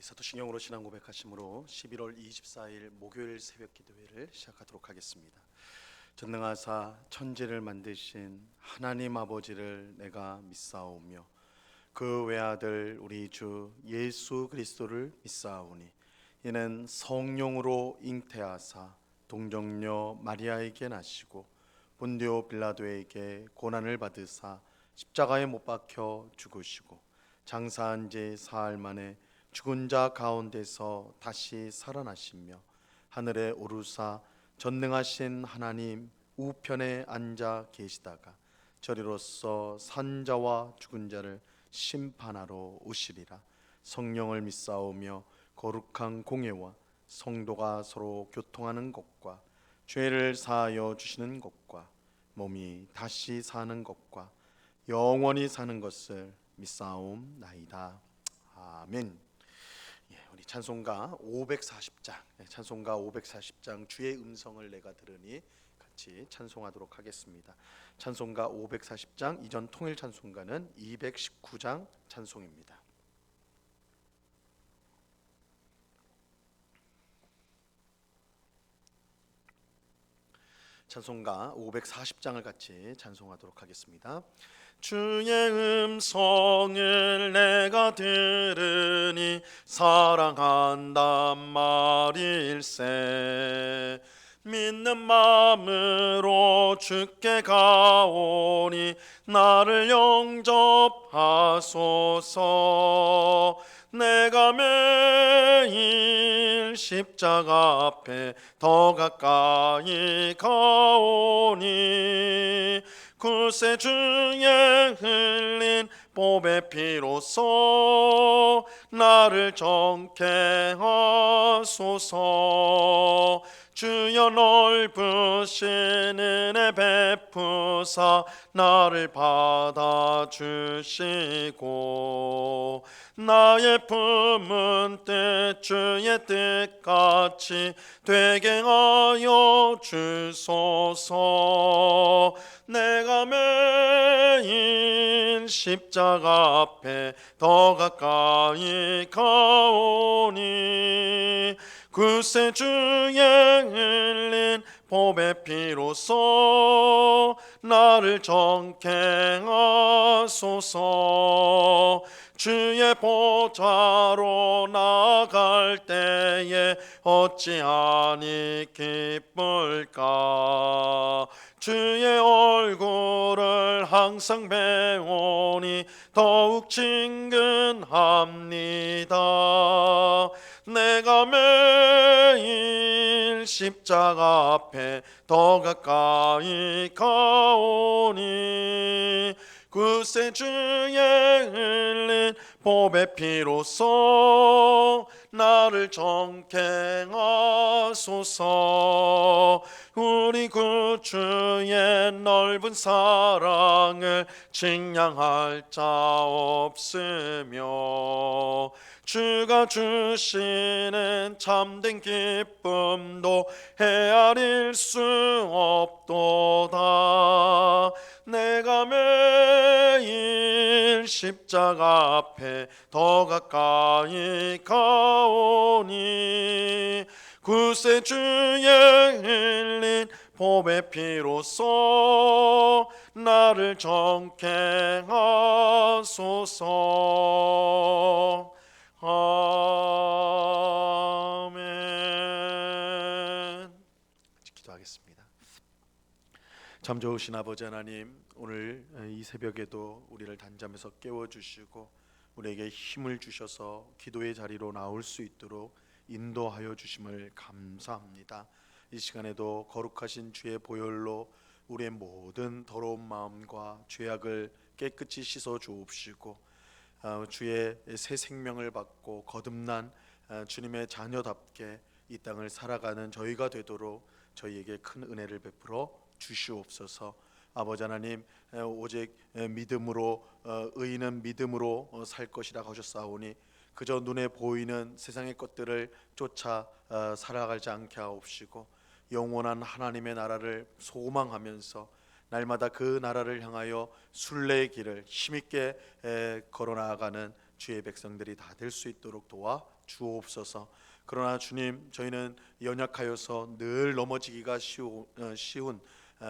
사도신경으로 신앙 고백하심으로 11월 24일 목요일 새벽 기도회를 시작하도록 하겠습니다. 전능하사 천지를 만드신 하나님 아버지를 내가 믿사오며 그 외아들 우리 주 예수 그리스도를 믿사오니 이는 성령으로 잉태하사 동정녀 마리아에게 나시고 본디오 빌라도에게 고난을 받으사 십자가에 못 박혀 죽으시고 장사한 지 사흘 만에 죽은 자 가운데서 다시 살아나시며 하늘에 오르사 전능하신 하나님 우편에 앉아 계시다가 저리로서 산 자와 죽은 자를 심판하러 오시리라. 성령을 믿사오며 거룩한 공예와 성도가 서로 교통하는 것과 죄를 사하여 주시는 것과 몸이 다시 사는 것과 영원히 사는 것을 믿사옵나이다. 아멘. 우리 찬송가 540장, 찬송가 540장 주의 음성을 내가 들으니 같이 찬송하도록 하겠습니다. 찬송가 540장 이전 통일 찬송가는 219장 찬송입니다. 찬송가 540장을 같이 찬송하도록 하겠습니다. 주의 음성을 내가 들으니 사랑한단 말일세. 믿는 마음으로 주께 가오니 나를 영접하소서. 내가 매일 십자가 앞에 더 가까이 가오니 구세 주의 흘린 보배 피로써 나를 정케 하소서. 주여 넓으신 은혜 베푸사 나를 받아주시고 나의 품은 뜻 주의 뜻같이 되게 하여 주소서. 내가 매일 십자가 앞에 더 가까이 가오니 구세 주의 흘린 보배 피로써 나를 정케 하소서. 주의 보좌로 나갈 때에 어찌하니 기쁠까. 주의 얼굴을 항상 배우니 더욱 친근합니다. 내가 매일 십자가 앞에 더 가까이 가오니 구세 주의 흘린 보배 피로써 나를 정케 하소서. 우리 구주의 넓은 사랑을 측량할 자 없으며 주가 주시는 참된 기쁨도 헤아릴 수 없도다. 내가 매일 십자가 앞에 더 가까이 가오니 구세 주의 흘린 보배 피로써 나를 정케 하소서. 아멘. 기도하겠습니다. 참 좋으신 아버지 하나님, 오늘 이 새벽에도 우리를 단잠에서 깨워주시고 우리에게 힘을 주셔서 기도의 자리로 나올 수 있도록 인도하여 주심을 감사합니다. 이 시간에도 거룩하신 주의 보혈로 우리의 모든 더러운 마음과 죄악을 깨끗이 씻어 주옵시고 주의 새 생명을 받고 거듭난 주님의 자녀답게 이 땅을 살아가는 저희가 되도록 저희에게 큰 은혜를 베풀어 주시옵소서. 아버지 하나님, 오직 믿음으로 의인은 믿음으로 살 것이라 하셨사오니 그저 눈에 보이는 세상의 것들을 쫓아 살아가지 않게 하옵시고 영원한 하나님의 나라를 소망하면서 날마다 그 나라를 향하여 순례의 길을 힘있게 걸어나가는 주의 백성들이 다 될 수 있도록 도와 주옵소서. 그러나 주님, 저희는 연약하여서 늘 넘어지기가 쉬운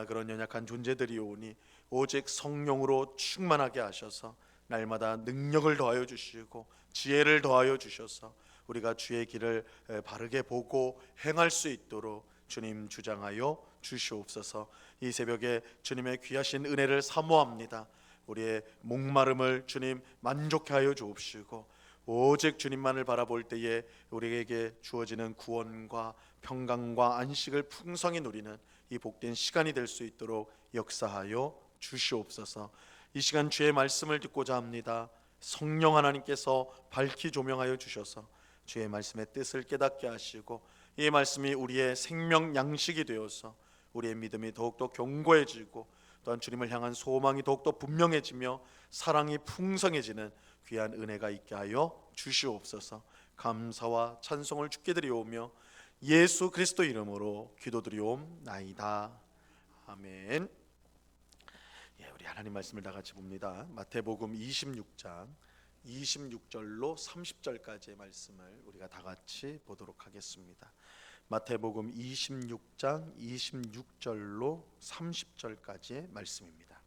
그런 연약한 존재들이오니 오직 성령으로 충만하게 하셔서 날마다 능력을 더하여 주시고 지혜를 더하여 주셔서 우리가 주의 길을 바르게 보고 행할 수 있도록 주님 주장하여 주시옵소서. 이 새벽에 주님의 귀하신 은혜를 사모합니다. 우리의 목마름을 주님 만족해 하여 주옵시고 오직 주님만을 바라볼 때에 우리에게 주어지는 구원과 평강과 안식을 풍성히 누리는 이 복된 시간이 될 수 있도록 역사하여 주시옵소서. 이 시간 주의 말씀을 듣고자 합니다. 성령 하나님께서 밝히 조명하여 주셔서 주의 말씀의 뜻을 깨닫게 하시고 이 말씀이 우리의 생명 양식이 되어서 우리의 믿음이 더욱더 견고해지고 또한 주님을 향한 소망이 더욱더 분명해지며 사랑이 풍성해지는 귀한 은혜가 있게 하여 주시옵소서. 감사와 찬송을 주께 드리오며 예수 그리스도 이름으로 기도드리옵나이다. 아멘. 우리 하나님 말씀을 다 같이 봅니다. 마태복음 26장 26절로 30절까지의 말씀을 우리가 다 같이 보도록 하겠습니다. 마태복음 26장 26절로 30절까지의 말씀입니다.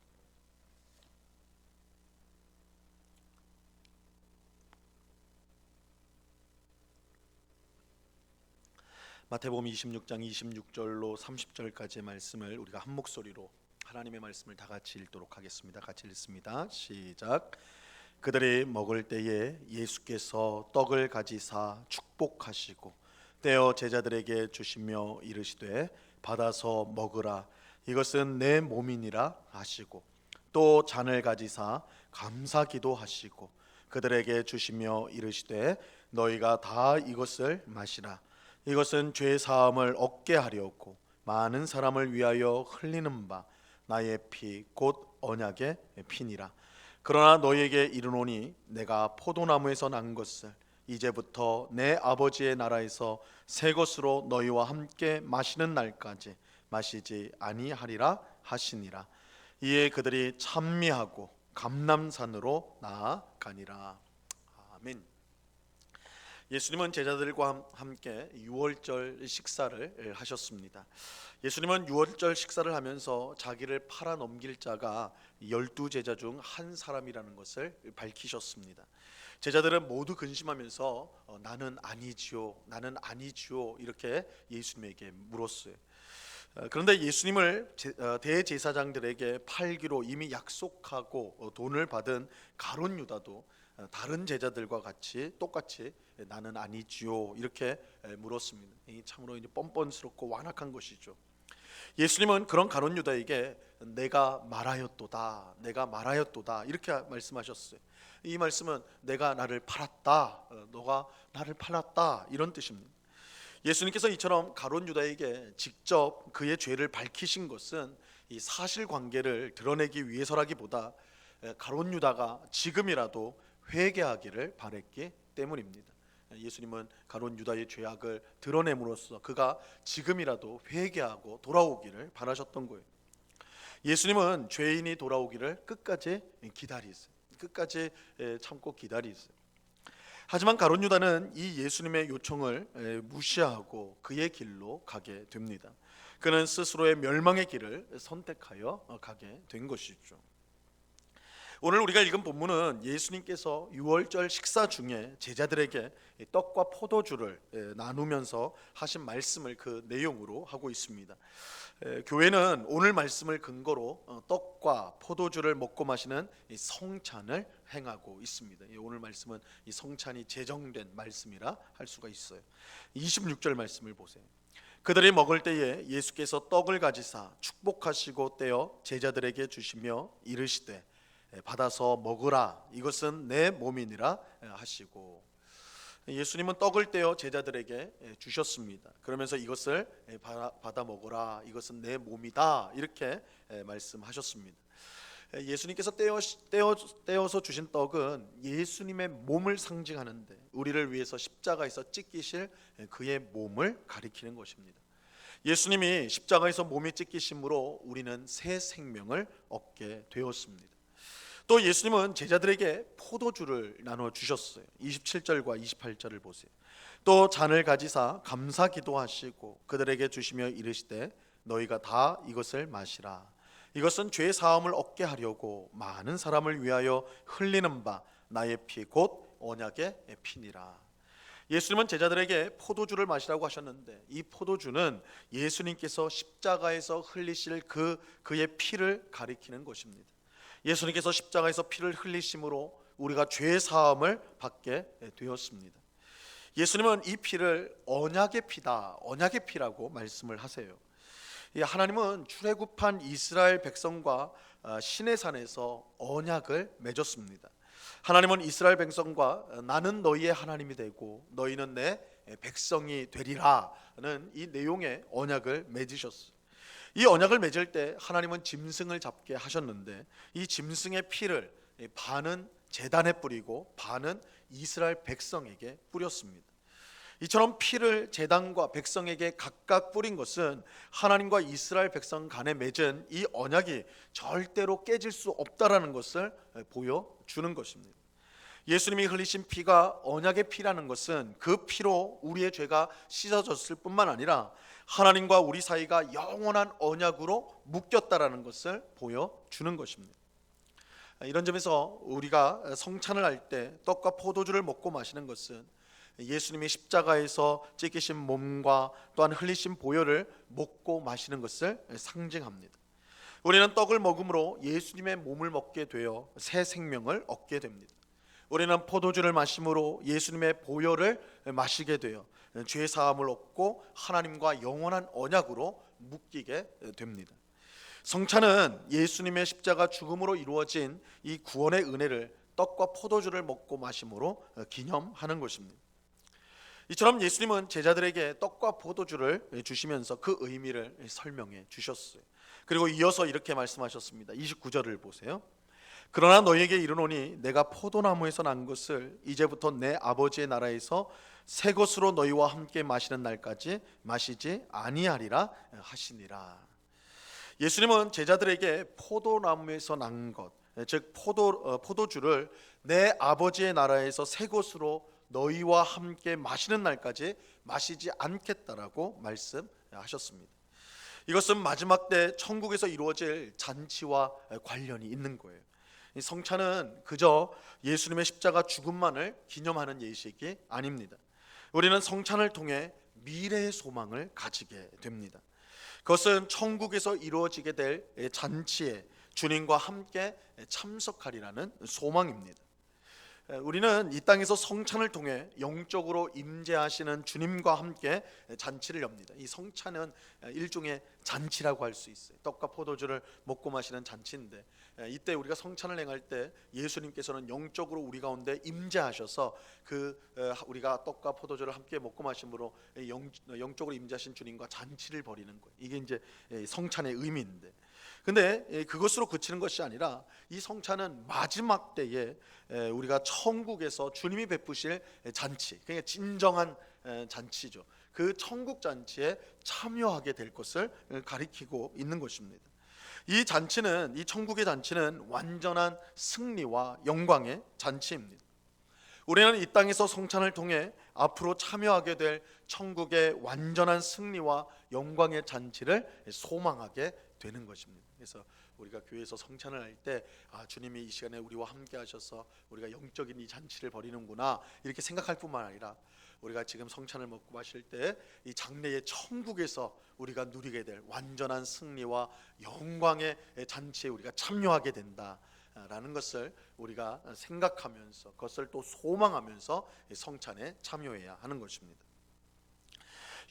마태복음 26장 26절로 30절까지의 말씀을 우리가 한 목소리로 하나님의 말씀을 다 같이 읽도록 하겠습니다. 같이 읽습니다. 시작. 그들이 먹을 때에 예수께서 떡을 가지사 축복하시고 떼어 제자들에게 주시며 이르시되 받아서 먹으라, 이것은 내 몸이니라 하시고 또 잔을 가지사 감사기도 하시고 그들에게 주시며 이르시되 너희가 다 이것을 마시라, 이것은 죄 사함을 얻게 하려고 많은 사람을 위하여 흘리는 바 나의 피 곧 언약의 피니라. 그러나 너희에게 이르노니 내가 포도나무에서 난 것을 이제부터 내 아버지의 나라에서 새 것으로 너희와 함께 마시는 날까지 마시지 아니하리라 하시니라. 이에 그들이 찬미하고 감람산으로 나아가니라. 아멘. 예수님은 제자들과 함께 유월절 식사를 하셨습니다. 예수님은 유월절 식사를 하면서 자기를 팔아 넘길 자가 12제자 중 한 사람이라는 것을 밝히셨습니다. 제자들은 모두 근심하면서 나는 아니지요, 나는 아니지요 이렇게 예수님에게 물었어요. 그런데 예수님을 대제사장들에게 팔기로 이미 약속하고 돈을 받은 가룟 유다도 다른 제자들과 똑같이 나는 아니지요 이렇게 물었습니다. 참으로 이제 뻔뻔스럽고 완악한 것이죠. 예수님은 그런 가룟 유다에게 내가 말하였도다, 내가 말하였도다 이렇게 말씀하셨어요. 이 말씀은 내가 나를 팔았다, 너가 나를 팔았다 이런 뜻입니다. 예수님께서 이처럼 가룟 유다에게 직접 그의 죄를 밝히신 것은 이 사실관계를 드러내기 위해서라기보다 가룟 유다가 지금이라도 회개하기를 바랬기 때문입니다. 예수님은 가룟 유다의 죄악을 드러냄으로써 그가 지금이라도 회개하고 돌아오기를 바라셨던 거예요. 예수님은 죄인이 돌아오기를 끝까지 기다리세요. 끝까지 참고 기다리세요. 하지만 가룟 유다는 이 예수님의 요청을 무시하고 그의 길로 가게 됩니다. 그는 스스로의 멸망의 길을 선택하여 가게 된 것이죠. 오늘 우리가 읽은 본문은 예수님께서 유월절 식사 중에 제자들에게 떡과 포도주를 나누면서 하신 말씀을 그 내용으로 하고 있습니다. 교회는 오늘 말씀을 근거로 떡과 포도주를 먹고 마시는 성찬을 행하고 있습니다. 오늘 말씀은 이 성찬이 제정된 말씀이라 할 수가 있어요. 26절 말씀을 보세요. 그들이 먹을 때에 예수께서 떡을 가지사 축복하시고 떼어 제자들에게 주시며 이르시되 받아서 먹으라, 이것은 내 몸이니라 하시고 예수님은 떡을 떼어 제자들에게 주셨습니다. 그러면서 이것을 받아 먹으라, 이것은 내 몸이다 이렇게 말씀하셨습니다. 예수님께서 떼어서 주신 떡은 예수님의 몸을 상징하는데 우리를 위해서 십자가에서 찢기실 그의 몸을 가리키는 것입니다. 예수님이 십자가에서 몸이 찢기심으로 우리는 새 생명을 얻게 되었습니다. 또 예수님은 제자들에게 포도주를 나눠 주셨어요. 27절과 28절을 보세요. 또 잔을 가지사 감사 기도하시고 그들에게 주시며 이르시되 너희가 다 이것을 마시라. 이것은 죄 사함을 얻게 하려고 많은 사람을 위하여 흘리는 바 나의 피 곧 언약의 피니라. 예수님은 제자들에게 포도주를 마시라고 하셨는데 이 포도주는 예수님께서 십자가에서 흘리실 그의 피를 가리키는 것입니다. 예수님께서 십자가에서 피를 흘리심으로 우리가 죄 사함을 받게 되었습니다. 예수님은 이 피를 언약의 피다, 언약의 피라고 말씀을 하세요. 하나님은 출애굽한 이스라엘 백성과 시내산에서 언약을 맺었습니다. 하나님은 이스라엘 백성과 나는 너희의 하나님이 되고 너희는 내 백성이 되리라는 이 내용의 언약을 맺으셨어요. 이 언약을 맺을 때 하나님은 짐승을 잡게 하셨는데 이 짐승의 피를 반은 제단에 뿌리고 반은 이스라엘 백성에게 뿌렸습니다. 이처럼 피를 제단과 백성에게 각각 뿌린 것은 하나님과 이스라엘 백성 간에 맺은 이 언약이 절대로 깨질 수 없다라는 것을 보여주는 것입니다. 예수님이 흘리신 피가 언약의 피라는 것은 그 피로 우리의 죄가 씻어졌을 뿐만 아니라 하나님과 우리 사이가 영원한 언약으로 묶였다라는 것을 보여주는 것입니다. 이런 점에서 우리가 성찬을 할 때 떡과 포도주를 먹고 마시는 것은 예수님이 십자가에서 찢기신 몸과 또한 흘리신 보혈을 먹고 마시는 것을 상징합니다. 우리는 떡을 먹음으로 예수님의 몸을 먹게 되어 새 생명을 얻게 됩니다. 우리는 포도주를 마심으로 예수님의 보혈을 마시게 되어 죄 사함을 얻고 하나님과 영원한 언약으로 묶이게 됩니다. 성찬은 예수님의 십자가 죽음으로 이루어진 이 구원의 은혜를 떡과 포도주를 먹고 마심으로 기념하는 것입니다. 이처럼 예수님은 제자들에게 떡과 포도주를 주시면서 그 의미를 설명해 주셨어요. 그리고 이어서 이렇게 말씀하셨습니다. 29절을 보세요. 그러나 너희에게 이르노니 내가 포도나무에서 난 것을 이제부터 내 아버지의 나라에서 새 것으로 너희와 함께 마시는 날까지 마시지 아니하리라 하시니라. 예수님은 제자들에게 포도나무에서 난 것, 즉 포도주를 내 아버지의 나라에서 새 것으로 너희와 함께 마시는 날까지 마시지 않겠다라고 말씀하셨습니다. 이것은 마지막 때 천국에서 이루어질 잔치와 관련이 있는 거예요. 이 성찬은 그저 예수님의 십자가 죽음만을 기념하는 예식이 아닙니다. 우리는 성찬을 통해 미래의 소망을 가지게 됩니다. 그것은 천국에서 이루어지게 될 잔치에 주님과 함께 참석하리라는 소망입니다. 우리는 이 땅에서 성찬을 통해 영적으로 임재하시는 주님과 함께 잔치를 엽니다. 이 성찬은 일종의 잔치라고 할 수 있어요. 떡과 포도주를 먹고 마시는 잔치인데 이때 우리가 성찬을 행할 때 예수님께서는 영적으로 우리 가운데 임재하셔서 우리가 떡과 포도주를 함께 먹고 마심으로 영적으로 임재하신 주님과 잔치를 벌이는 거예요. 이게 이제 성찬의 의미인데, 근데 그것으로 그치는 것이 아니라 이 성찬은 마지막 때에 우리가 천국에서 주님이 베푸실 잔치, 그러니까 진정한 잔치죠. 그 천국 잔치에 참여하게 될 것을 가리키고 있는 것입니다. 이 잔치는, 이 천국의 잔치는 완전한 승리와 영광의 잔치입니다. 우리는 이 땅에서 성찬을 통해 앞으로 참여하게 될 천국의 완전한 승리와 영광의 잔치를 소망하게 되는 것입니다. 그래서 우리가 교회에서 성찬을 할 때 주님이 이 시간에 우리와 함께 하셔서 우리가 영적인 이 잔치를 벌이는구나 이렇게 생각할 뿐만 아니라 우리가 지금 성찬을 먹고 마실 때 이 장래의 천국에서 우리가 누리게 될 완전한 승리와 영광의 잔치에 우리가 참여하게 된다라는 것을 우리가 생각하면서 그것을 또 소망하면서 성찬에 참여해야 하는 것입니다.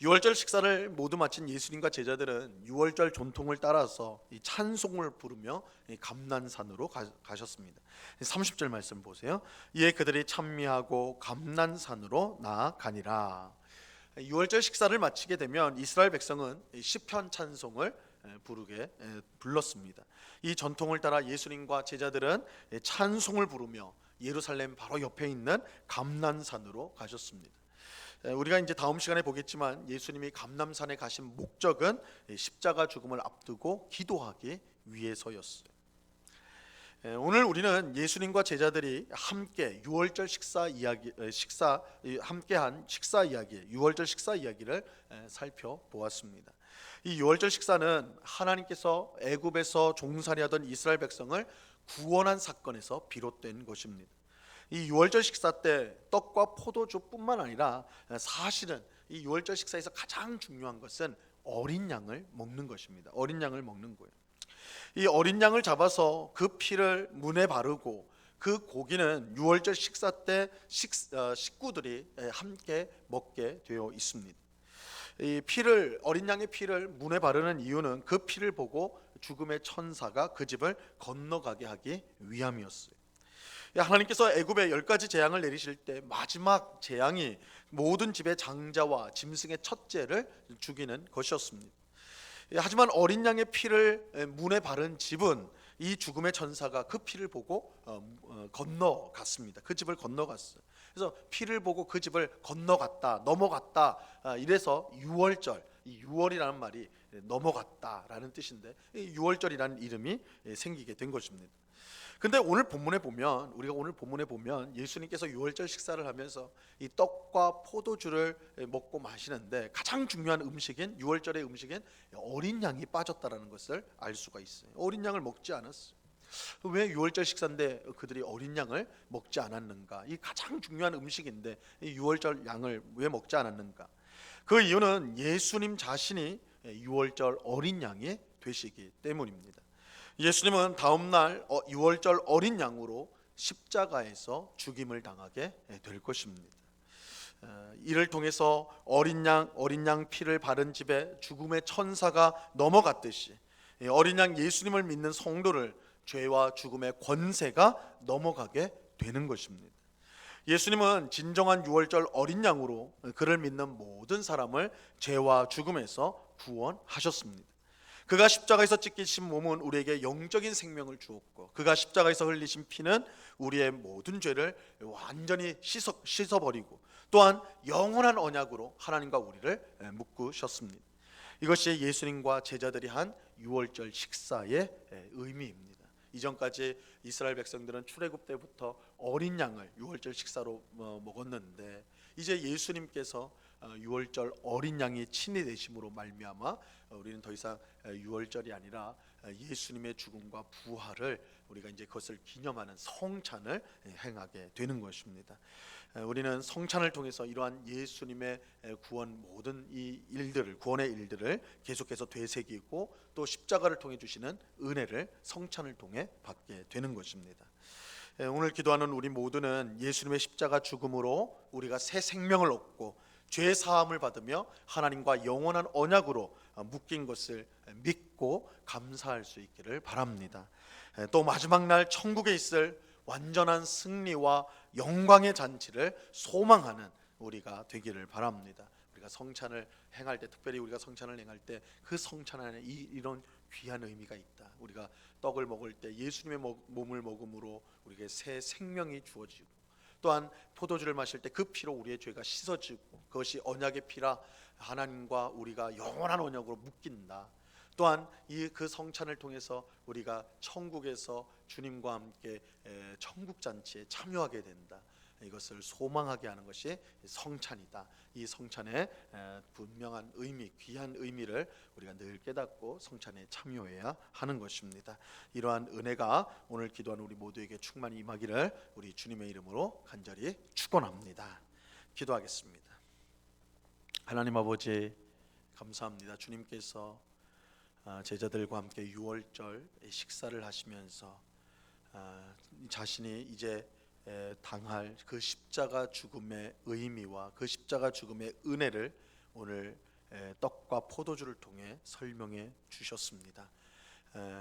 6월절 식사를 모두 마친 예수님과 제자들은 6월절 전통을 따라서 이 찬송을 부르며 감난산으로 가셨습니다. 30절 말씀 보세요. 이에 그들이 찬미하고 감난산으로 나아가니라. 6월절 식사를 마치게 되면 이스라엘 백성은 시편 찬송을 불렀습니다. 이 전통을 따라 예수님과 제자들은 찬송을 부르며 예루살렘 바로 옆에 있는 감난산으로 가셨습니다. 우리가 이제 다음 시간에 보겠지만 예수님이 감람산에 가신 목적은 십자가 죽음을 앞두고 기도하기 위해서였어요. 오늘 우리는 예수님과 제자들이 함께 유월절 함께한 식사 이야기, 유월절 식사 이야기를 살펴보았습니다. 이 유월절 식사는 하나님께서 애굽에서 종살이하던 이스라엘 백성을 구원한 사건에서 비롯된 것입니다. 이 유월절 식사 때 떡과 포도주뿐만 아니라 사실은 이 유월절 식사에서 가장 중요한 것은 어린 양을 먹는 것입니다. 어린 양을 먹는 거예요. 이 어린 양을 잡아서 그 피를 문에 바르고 그 고기는 유월절 식사 때 식구들이 함께 먹게 되어 있습니다. 이 피를, 어린 양의 피를 문에 바르는 이유는 그 피를 보고 죽음의 천사가 그 집을 건너가게 하기 위함이었어요. 하나님께서 애굽에 10가지 재앙을 내리실 때 마지막 재앙이 모든 집의 장자와 짐승의 첫째를 죽이는 것이었습니다. 하지만 어린 양의 피를 문에 바른 집은 이 죽음의 천사가 그 피를 보고 건너갔습니다. 그 집을 건너갔어요. 그래서 피를 보고 그 집을 건너갔다, 넘어갔다. 이래서 유월절, 이 유월이라는 말이 넘어갔다라는 뜻인데 유월절이라는 이름이 생기게 된 것입니다. 근데 오늘 본문에 보면 예수님께서 유월절 식사를 하면서 이 떡과 포도주를 먹고 마시는데 가장 중요한 음식인 유월절의 음식인 어린 양이 빠졌다라는 것을 알 수가 있어요. 어린 양을 먹지 않았어요. 왜 유월절 식사인데 그들이 어린 양을 먹지 않았는가? 이 가장 중요한 음식인데 이 유월절 양을 왜 먹지 않았는가? 그 이유는 예수님 자신이 유월절 어린 양이 되시기 때문입니다. 예수님은 다음 날 유월절 어린 양으로 십자가에서 죽임을 당하게 될 것입니다. 이를 통해서 어린 양 피를 바른 집에 죽음의 천사가 넘어갔듯이 어린 양 예수님을 믿는 성도를 죄와 죽음의 권세가 넘어가게 되는 것입니다. 예수님은 진정한 유월절 어린 양으로 그를 믿는 모든 사람을 죄와 죽음에서 구원하셨습니다. 그가 십자가에서 찢기신 몸은 우리에게 영적인 생명을 주었고 그가 십자가에서 흘리신 피는 우리의 모든 죄를 완전히 씻어버리고 또한 영원한 언약으로 하나님과 우리를 묶으셨습니다. 이것이 예수님과 제자들이 한 유월절 식사의 의미입니다. 이전까지 이스라엘 백성들은 출애굽 때부터 어린 양을 유월절 식사로 먹었는데 이제 예수님께서 유월절 어린 양이 친히 되심으로 말미암아 우리는 더 이상 유월절이 아니라 예수님의 죽음과 부활을 우리가 이제 그것을 기념하는 성찬을 행하게 되는 것입니다. 우리는 성찬을 통해서 이러한 예수님의 구원 모든 이 일들을 구원의 일들을 계속해서 되새기고 또 십자가를 통해 주시는 은혜를 성찬을 통해 받게 되는 것입니다. 오늘 기도하는 우리 모두는 예수님의 십자가 죽음으로 우리가 새 생명을 얻고 죄 사함을 받으며 하나님과 영원한 언약으로 묶인 것을 믿고 감사할 수 있기를 바랍니다. 또 마지막 날 천국에 있을 완전한 승리와 영광의 잔치를 소망하는 우리가 되기를 바랍니다. 우리가 성찬을 행할 때, 특별히 우리가 성찬을 행할 때 그 성찬 안에 이런 귀한 의미가 있다. 우리가 떡을 먹을 때 예수님의 몸을 먹음으로 우리에게 새 생명이 주어지고 또한 포도주를 마실 때 그 피로 우리의 죄가 씻어지고 그것이 언약의 피라 하나님과 우리가 영원한 언약으로 묶인다. 또한 그 성찬을 통해서 우리가 천국에서 주님과 함께 천국 잔치에 참여하게 된다. 이것을 소망하게 하는 것이 성찬이다. 이 성찬의 분명한 의미, 귀한 의미를 우리가 늘 깨닫고 성찬에 참여해야 하는 것입니다. 이러한 은혜가 오늘 기도하는 우리 모두에게 충만히 임하기를 우리 주님의 이름으로 간절히 축원합니다. 기도하겠습니다. 하나님 아버지 감사합니다. 주님께서 제자들과 함께 유월절 식사를 하시면서 자신이 이제 당할 그 십자가 죽음의 의미와 그 십자가 죽음의 은혜를 오늘 떡과 포도주를 통해 설명해 주셨습니다.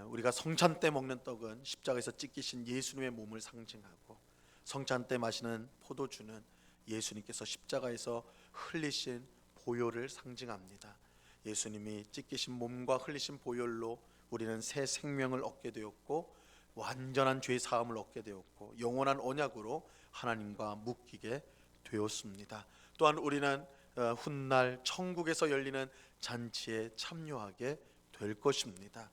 우리가 성찬 때 먹는 떡은 십자가에서 찢기신 예수님의 몸을 상징하고 성찬 때 마시는 포도주는 예수님께서 십자가에서 흘리신 보혈을 상징합니다. 예수님이 찢기신 몸과 흘리신 보혈로 우리는 새 생명을 얻게 되었고 완전한 죄 사함을 얻게 되었고 영원한 언약으로 하나님과 묶이게 되었습니다. 또한 우리는 훗날 천국에서 열리는 잔치에 참여하게 될 것입니다.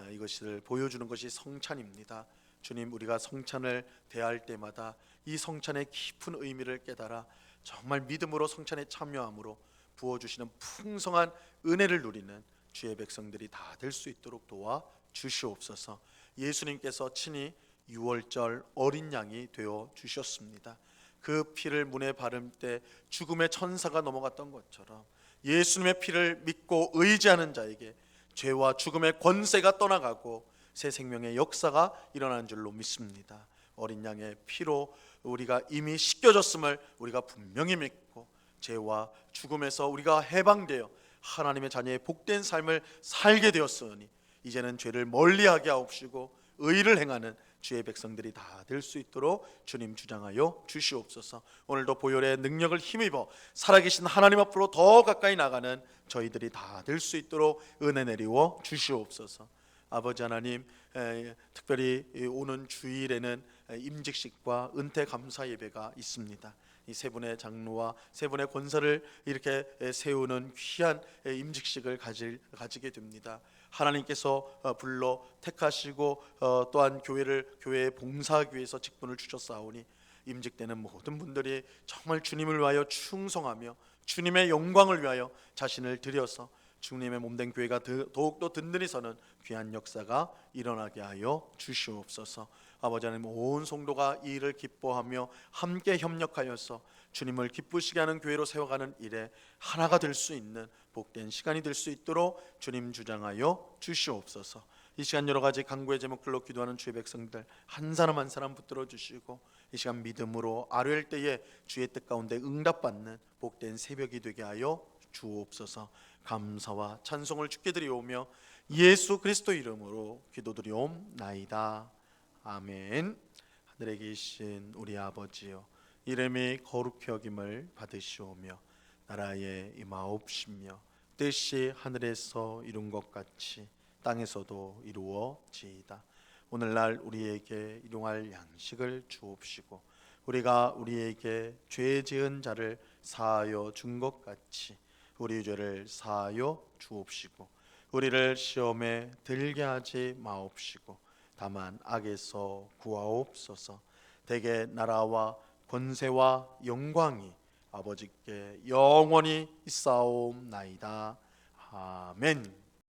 이것을 보여주는 것이 성찬입니다. 주님, 우리가 성찬을 대할 때마다 이 성찬의 깊은 의미를 깨달아 정말 믿음으로 성찬에 참여함으로 부어주시는 풍성한 은혜를 누리는 주의 백성들이 다 될 수 있도록 도와 주시옵소서. 예수님께서 친히 유월절 어린 양이 되어 주셨습니다. 그 피를 문에 바를 때 죽음의 천사가 넘어갔던 것처럼 예수님의 피를 믿고 의지하는 자에게 죄와 죽음의 권세가 떠나가고 새 생명의 역사가 일어나는 줄로 믿습니다. 어린 양의 피로 우리가 이미 씻겨졌음을 우리가 분명히 믿고 죄와 죽음에서 우리가 해방되어 하나님의 자녀의 복된 삶을 살게 되었으니 이제는 죄를 멀리하게 하옵시고 의를 행하는 주의 백성들이 다 될 수 있도록 주님 주장하여 주시옵소서. 오늘도 보혈의 능력을 힘입어 살아계신 하나님 앞으로 더 가까이 나가는 저희들이 다 될 수 있도록 은혜 내리워 주시옵소서. 아버지 하나님, 특별히 오는 주일에는 임직식과 은퇴 감사 예배가 있습니다. 이 세 분의 장로와 세 분의 권사를 이렇게 세우는 귀한 임직식을 가지게 됩니다. 하나님께서 불러 택하시고 또한 교회에 봉사하기 위해서 직분을 주셨사오니 임직되는 모든 분들이 정말 주님을 위하여 충성하며 주님의 영광을 위하여 자신을 드려서 주님의 몸된 교회가 더욱더 든든히 서는 귀한 역사가 일어나게 하여 주시옵소서. 아버지 하나님, 온 성도가 이 일을 기뻐하며 함께 협력하여서 주님을 기쁘시게 하는 교회로 세워가는 일에 하나가 될 수 있는 복된 시간이 될 수 있도록 주님 주장하여 주시옵소서. 이 시간 여러 가지 간구의 제목들로 기도하는 주의 백성들 한 사람 한 사람 붙들어 주시고 이 시간 믿음으로 아뢰일 때에 주의 뜻 가운데 응답받는 복된 새벽이 되게 하여 주옵소서. 감사와 찬송을 주께 드리오며 예수 그리스도 이름으로 기도드리옵나이다. 아멘. 하늘에 계신 우리 아버지여, 이름이 거룩히 여김을 받으시오며 나라에 임하옵시며 뜻이 하늘에서 이룬 것 같이 땅에서도 이루어지이다. 오늘날 우리에게 일용할 양식을 주옵시고 우리가 우리에게 죄 지은 자를 사하여 준 것 같이 우리 죄를 사하여 주옵시고 우리를 시험에 들게 하지 마옵시고 다만 악에서 구하옵소서. 대개 나라와 권세와 영광이 아버지께 영원히 있사옵나이다. 아멘.